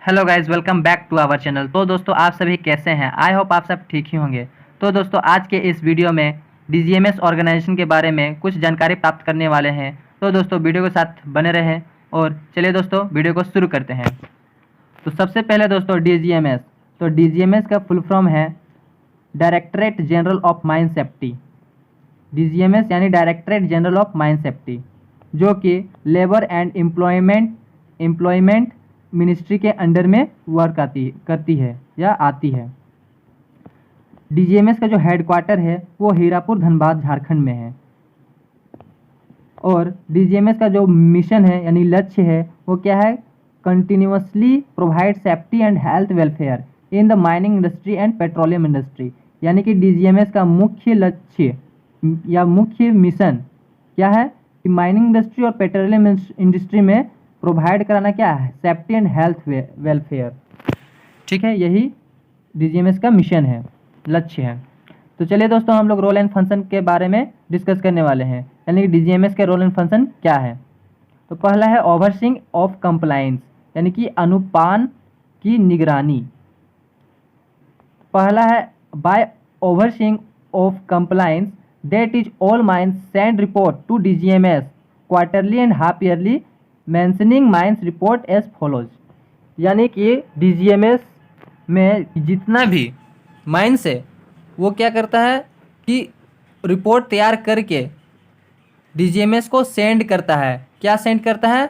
Hello guys, welcome back to our channel. तो दोस्तों, आप सभी कैसे हैं? आई होप आप सब ठीक ही होंगे। तो दोस्तों, आज के इस वीडियो में डीजीएमएस ऑर्गेनाइजेशन के बारे में कुछ जानकारी प्राप्त करने वाले हैं। तो दोस्तों, वीडियो के साथ बने रहें और चलिए दोस्तों वीडियो को शुरू करते हैं। तो सबसे पहले दोस्तों डीजीएमएस, तो डीजीएमएस का फुल फॉर्म है directorate general of mine safety. DGMS यानी directorate general of mine safety, जो कि लेबर एंड एम्प्लॉयमेंट मिनिस्ट्री के अंडर में वर्क करती है या आती है। डीजीएमएस का जो हेडक्वार्टर है वो हीरापुर धनबाद झारखंड में है। और डीजीएमएस का जो मिशन है यानी लक्ष्य है वो क्या है? Continuously provide safety and health welfare in the mining industry and petroleum industry. यानी कि डीजीएमएस का मुख्य लक्ष्य या मुख्य मिशन क्या है कि माइनिंग इंडस्ट्री और पेट्रोलियम इंडस्ट्री में प्रोवाइड कराना क्या है? Safety and health welfare. ठीक है, यही डीजीएमएस का मिशन है, लक्ष्य है। तो चलिए दोस्तों, हम लोग रोल एंड फंक्शन के बारे में डिस्कस करने वाले हैं, यानी कि डीजीएमएस के रोल एंड फंक्शन क्या है। तो पहला है ओवरसीइंग ऑफ कंप्लायंस, यानी कि अनुपालन की निगरानी। पहला है by overseeing of compliance that is all mines send report to DGMS quarterly and half yearly mentioning mines report as follows. यानी कि डीजीएमएस में जितना भी माइंस है वो क्या करता है कि रिपोर्ट तैयार करके डीजीएमएस को सेंड करता है। क्या सेंड करता है?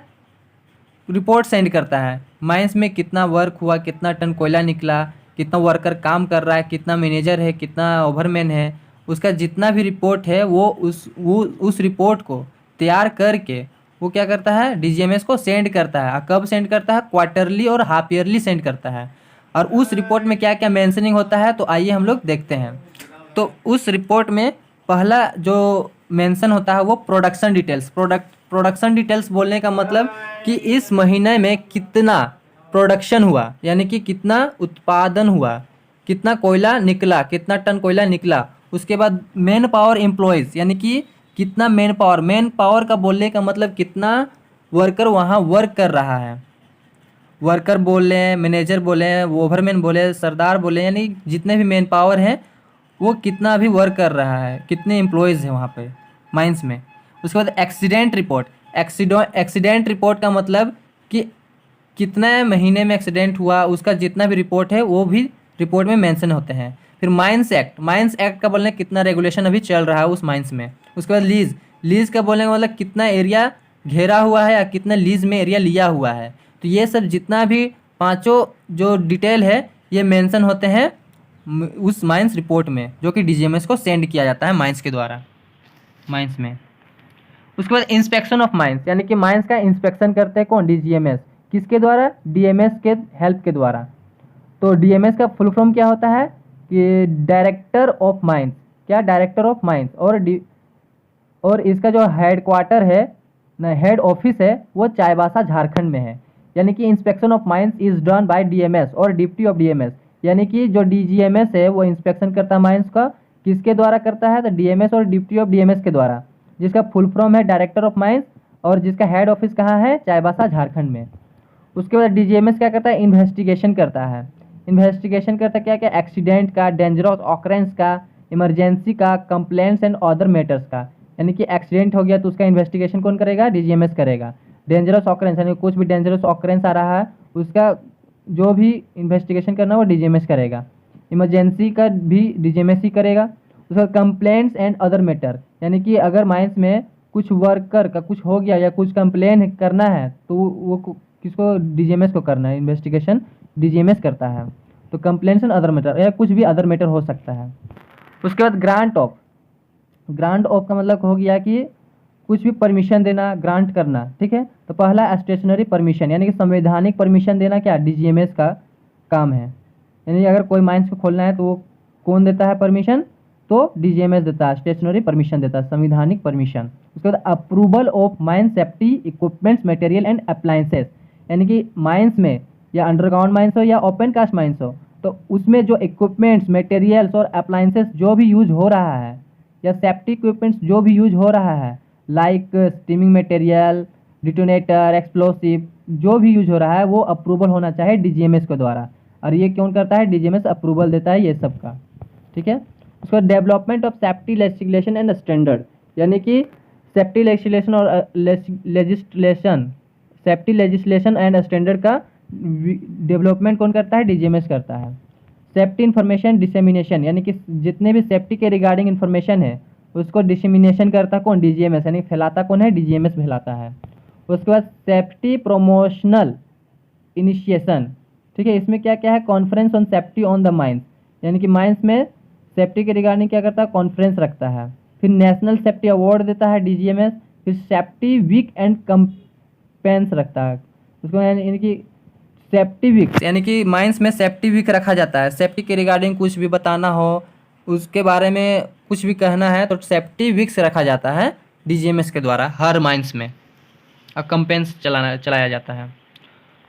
रिपोर्ट सेंड करता है। माइंस में कितना वर्क हुआ, कितना टन कोयला निकला, कितना वर्कर काम कर रहा है, कितना मैनेजर है, कितना ओवरमैन है, उसका जितना भी रिपोर्ट है वो उस रिपोर्ट को तैयार करके वो क्या करता है? डीजीएमएस को सेंड करता है। कब सेंड करता है? क्वार्टरली और हाफ ईयरली सेंड करता है। और उस रिपोर्ट में क्या क्या मेंशनिंग होता है तो आइए हम लोग देखते हैं। तो उस रिपोर्ट में पहला जो मेंशन होता है वो प्रोडक्शन डिटेल्स। प्रोडक्शन डिटेल्स बोलने का मतलब कि इस महीने में कितना प्रोडक्शन हुआ, यानी कि कितना उत्पादन हुआ, कितना कोयला निकला, कितना टन कोयला निकला। उसके बाद मैन पावर एम्प्लॉयज़, यानी कि कितना मैन पावर का बोलने का मतलब कितना वर्कर वहाँ वर्क कर रहा है। वर्कर बोले, मैनेजर बोले, ओवरमैन बोले, सरदार बोले, यानी जितने भी मैन पावर हैं वो कितना अभी वर्क कर रहा है, कितने एम्प्लॉयज़ हैं वहाँ पे माइंस में। उसके बाद एक्सीडेंट रिपोर्ट। एक्सीडेंट रिपोर्ट का मतलब कि कितने महीने में एक्सीडेंट हुआ, उसका जितना भी रिपोर्ट है वो भी रिपोर्ट में मेंशन होते हैं। फिर माइंस एक्ट का बोलने कितना रेगुलेशन अभी चल रहा है उस माइंस में। उसके बाद लीज का बोलने का मतलब कितना एरिया घेरा हुआ है या कितना लीज में एरिया लिया हुआ है। तो ये सब जितना भी पांचों जो डिटेल है ये मेंशन होते हैं उस माइंस रिपोर्ट में, जो कि डीजीएमएस को सेंड किया जाता है माइंस के द्वारा, माइंस में। उसके बाद इंस्पेक्शन ऑफ माइंस, यानी कि माइंस का इंस्पेक्शन करते हैं कौन? डीजीएमएस। किसके द्वारा? डीएमएस के हेल्प के द्वारा। तो डीएमएस का फुल फॉर्म क्या होता है कि डायरेक्टर ऑफ माइंस। क्या? Director of mines. और इसका जो हेडक्वार्टर है ना, हेड ऑफिस है वो चाईबासा झारखंड में है। यानी कि inspection of mines is done by DMs और डिप्टी ऑफ डीएमएस। यानी कि जो डीजीएमएस है वो इंस्पेक्शन करता है माइंस का। किसके द्वारा करता है? तो डीएमएस और डिप्टी ऑफ डीएमएस के द्वारा, जिसका फुल फॉर्म है डायरेक्टर ऑफ माइंस और जिसका हेड ऑफिस कहाँ है? चाईबासा झारखंड में। उसके बाद डीजीएमएस क्या करता है? इन्वेस्टिगेशन करता है। इन्वेस्टिगेशन करता है क्या क्या? एक्सीडेंट का, डेंजरस ऑकरेंस का, इमरजेंसी का, कंप्लेंट्स एंड अदर मैटर्स का। यानी कि एक्सीडेंट हो गया तो उसका इन्वेस्टिगेशन कौन करेगा? डीजीएमएस करेगा। डेंजरस ऑकरेंस, यानी कुछ भी डेंजरस ऑकरेंस आ रहा है उसका जो भी इन्वेस्टिगेशन करना है वो डीजीएमएस करेगा। इमरजेंसी का भी डीजीएमएस ही करेगा। उसका कंप्लेंट्स एंड अदर मैटर, यानी कि अगर माइंस में कुछ वर्कर का कुछ हो गया या कुछ कंप्लेन करना है तो वो किसको? डीजीएमएस को करना है। इन्वेस्टिगेशन डीजीएमएस करता है। तो कंप्लेंट्स एंड अदर मैटर या कुछ भी अदर मैटर हो सकता है। उसके बाद ग्रांट ऑफ का मतलब हो गया कि कुछ भी परमिशन देना, ग्रांट करना। ठीक है, तो पहला स्टेशनरी परमिशन, यानी कि संवैधानिक परमिशन देना क्या? डीजीएमएस का काम है। यानी अगर कोई माइंस को खोलना है तो वो कौन देता है परमिशन? तो डीजीएमएस देता है, स्टेशनरी परमिशन देता है, संवैधानिक परमिशन। उसके बाद approval of mine safety equipments material and appliances, यानी कि माइंस में या अंडरग्राउंड माइंस हो या ओपन कास्ट माइंस हो तो उसमें जो इक्विपमेंट्स, मटेरियल्स और अप्लायंसेस जो भी यूज हो रहा है या सेफ्टी इक्विपमेंट्स जो भी यूज हो रहा है, like steaming material, detonator, explosive जो भी यूज हो रहा है वो अप्रूवल होना चाहिए डीजीएमएस के द्वारा। और ये कौन करता है? डीजीएमएस अप्रूवल देता है ये सब का, ठीक है। उसका development of safety legislation and standard, यानी कि सेफ्टी लेजिस्लेशन और सेफ्टी लेजिस्लेशन एंड स्टैंडर्ड का डेवलपमेंट कौन करता है? डीजीएमएस करता है। सेफ्टी इंफॉर्मेशन डिसेमिनेशन, यानी कि जितने भी सेफ्टी के रिगार्डिंग इन्फॉर्मेशन है उसको डिसेमिनेशन करता कौन? डीजीएमएस, यानी फैलाता कौन है? डीजीएमएस फैलाता है। उसके बाद सेफ्टी प्रमोशनल इनिशिएशन, ठीक है। इसमें क्या क्या है? Conference on safety on the mines, यानी कि माइंस में सेफ्टी के रिगार्डिंग क्या करता है? कॉन्फ्रेंस रखता है। फिर नेशनल सेफ्टी अवार्ड देता है डीजीएमएस। फिर सेफ्टी वीक एंड कंपेंस रखता है उसको, यानी कि सेफ्टी वीक, यानी कि माइंस में सेफ्टी वीक रखा जाता है। सेफ्टी के रिगार्डिंग कुछ भी बताना हो, उसके बारे में कुछ भी कहना है तो सेफ्टी वीक्स रखा जाता है डीजीएमएस के द्वारा हर माइंस में, और कंपेन्स चलाया जाता है।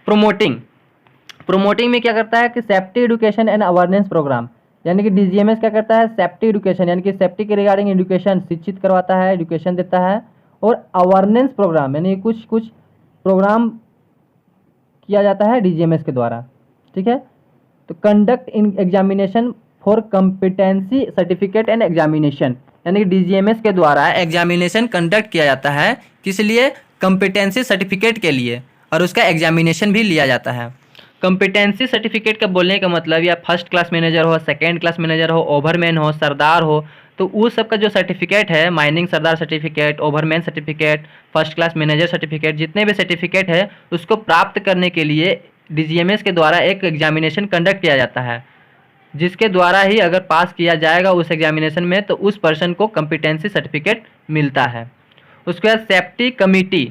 प्रोमोटिंग में क्या करता है कि safety education and awareness programme, यानी कि डीजीएमएस क्या करता है? सेफ्टी एजुकेशन, यानी कि सेफ्टी के रिगार्डिंग एजुकेशन शिक्षित करवाता है, एजुकेशन देता है। और अवेयरनेस प्रोग्राम, यानी कुछ प्रोग्राम किया जाता है डीजीएमएस के द्वारा, ठीक है। तो conduct in examination for competency certificate and examination, यानी कि डीजीएमएस के द्वारा एग्जामिनेशन कंडक्ट किया जाता है, किस लिए? कॉम्पिटेंसी सर्टिफिकेट के लिए, और उसका एग्जामिनेशन भी लिया जाता है। कॉम्पिटेंसी सर्टिफिकेट का बोलने का मतलब, या फर्स्ट क्लास मैनेजर हो, सेकेंड क्लास मैनेजर हो, ओवरमैन हो, सरदार हो, तो उस सब का जो सर्टिफिकेट है, mining sardar certificate, overman certificate, first class manager certificate, जितने भी सर्टिफिकेट है उसको प्राप्त करने के लिए डीजीएमएस के द्वारा एक एग्जामिनेशन कंडक्ट किया जाता है, जिसके द्वारा ही अगर पास किया जाएगा उस एग्जामिनेशन में तो उस पर्सन को कॉम्पिटेंसी सर्टिफिकेट मिलता है। उसके बाद सेफ्टी कमिटी,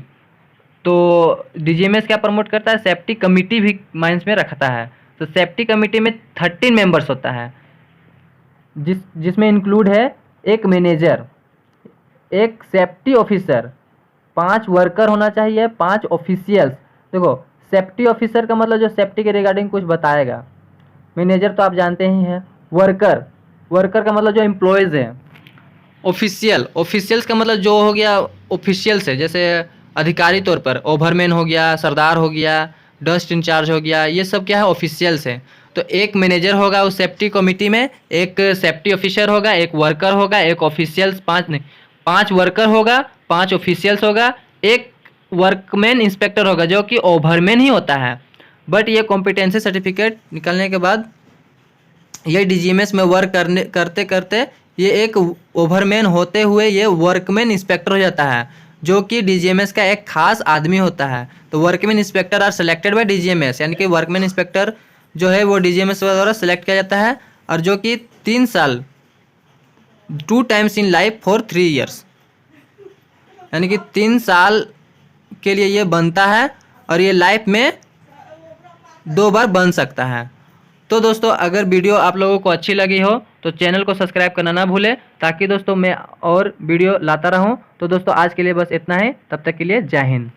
तो डीजीएमएस क्या प्रमोट करता है? सेफ्टी कमिटी भी माइंस में रखता है। तो सेफ्टी कमिटी में 13 मेंबर्स होता है, जिसमें इंक्लूड है एक मैनेजर, एक सेफ्टी ऑफिसर, 5 वर्कर होना चाहिए, 5 ऑफिशियल्स। देखो सेफ्टी ऑफिसर का मतलब जो सेफ्टी के रिगार्डिंग कुछ बताएगा, मैनेजर तो आप जानते ही हैं, वर्कर का मतलब जो एम्प्लॉयज़ हैं, ऑफिशियल्स का मतलब जो हो गया ऑफिशियल्स है, जैसे अधिकारी तौर पर ओवरमैन हो गया, सरदार हो गया, डस्ट इंचार्ज हो गया, ये सब क्या है? ऑफिशियल्स हैं। तो एक मैनेजर होगा उस सेफ्टी कमिटी में, एक सेफ्टी ऑफिसर होगा, एक वर्कर होगा, एक ऑफिशियल्स, 5 वर्कर होगा, 5 ऑफिशियल्स होगा, एक वर्कमैन इंस्पेक्टर होगा जो कि ओवरमैन ही होता है। बट ये कॉम्पिटेंसी सर्टिफिकेट निकलने के बाद ये डीजीएमएस में वर्क करते करते ये एक ओवरमैन होते हुए ये वर्कमैन इंस्पेक्टर हो जाता है, जो कि डीजीएमएस का एक खास आदमी होता है। तो workman inspector are selected bye DGMS, यानी कि वर्कमैन इंस्पेक्टर जो है वो डीजीएमएस द्वारा सेलेक्ट किया जाता है, और जो कि 3 साल 2 times in life for 3 years, यानी कि 3 साल के लिए ये बनता है, और ये लाइफ में 2 बार बन सकता है। तो दोस्तों अगर वीडियो आप लोगों को अच्छी लगी हो तो चैनल को सब्सक्राइब करना ना भूलें, ताकि दोस्तों मैं और वीडियो लाता रहूं। तो दोस्तों आज के लिए बस इतना ही, तब तक के लिए जय हिंद।